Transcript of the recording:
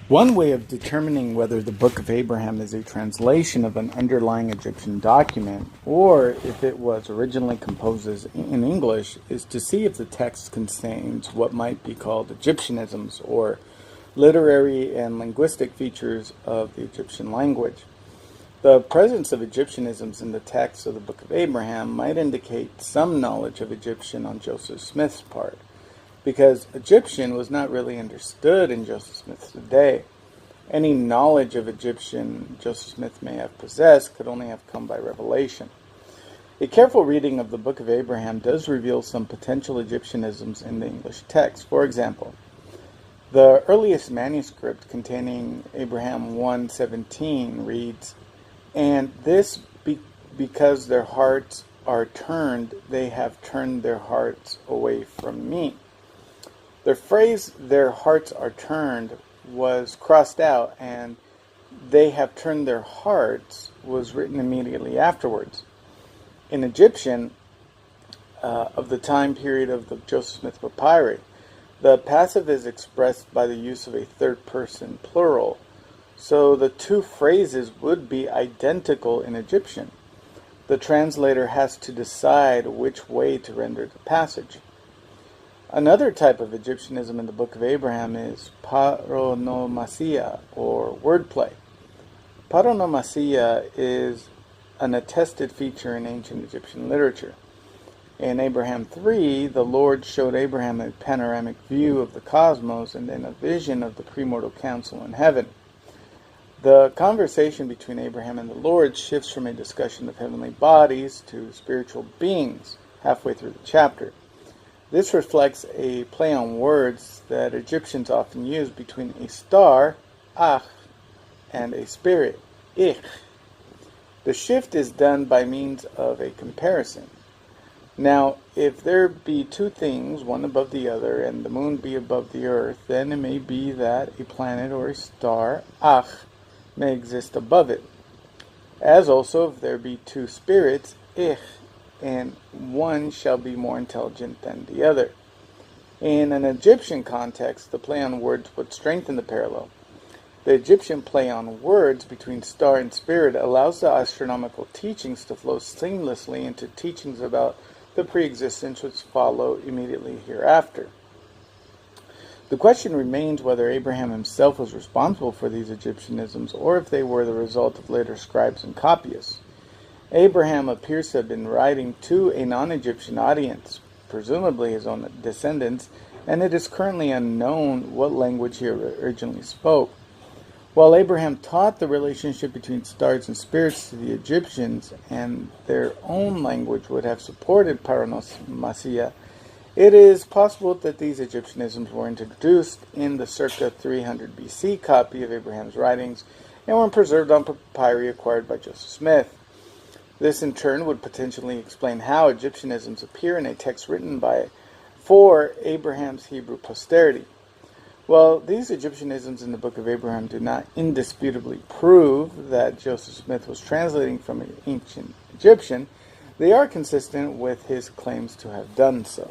One way of determining whether the Book of Abraham is a translation of an underlying Egyptian document, or if it was originally composed in English, is to see if the text contains what might be called Egyptianisms, or literary and linguistic features of the Egyptian language. The presence of Egyptianisms in the text of the Book of Abraham might indicate some knowledge of Egyptian on Joseph Smith's part, because Egyptian was not really understood in Joseph Smith's day. Any knowledge of Egyptian Joseph Smith may have possessed could only have come by revelation. A careful reading of the Book of Abraham does reveal some potential Egyptianisms in the English text. For example, the earliest manuscript containing Abraham 1:17 reads, "And this because their hearts are turned, they have turned their hearts away from me." The phrase, "their hearts are turned," was crossed out, and "they have turned their hearts" was written immediately afterwards. In Egyptian, of the time period of the Joseph Smith papyri, the passive is expressed by the use of a third-person plural, so the two phrases would be identical in Egyptian. The translator has to decide which way to render the passage. Another type of Egyptianism in the Book of Abraham is paronomasia, or wordplay. Paronomasia is an attested feature in ancient Egyptian literature. In Abraham 3, the Lord showed Abraham a panoramic view of the cosmos and then a vision of the premortal council in heaven. The conversation between Abraham and the Lord shifts from a discussion of heavenly bodies to spiritual beings halfway through the chapter. This reflects a play on words that Egyptians often use between a star, ach, and a spirit, ich. The shift is done by means of a comparison. Now, if there be two things, one above the other, and the moon be above the earth, then it may be that a planet or a star, ach, may exist above it. As also, if there be two spirits, ich, and one shall be more intelligent than the other. In an Egyptian context, the play on words would strengthen the parallel. The Egyptian play on words between star and spirit allows the astronomical teachings to flow seamlessly into teachings about the pre-existence which follow immediately hereafter. The question remains whether Abraham himself was responsible for these Egyptianisms, or if they were the result of later scribes and copyists. Abraham appears to have been writing to a non-Egyptian audience, presumably his own descendants, and it is currently unknown what language he originally spoke. While Abraham taught the relationship between stars and spirits to the Egyptians, and their own language would have supported paronomasia, it is possible that these Egyptianisms were introduced in the circa 300 BC copy of Abraham's writings and were preserved on papyri acquired by Joseph Smith. This in turn would potentially explain how Egyptianisms appear in a text written for Abraham's Hebrew posterity. While these Egyptianisms in the Book of Abraham do not indisputably prove that Joseph Smith was translating from an ancient Egyptian, they are consistent with his claims to have done so.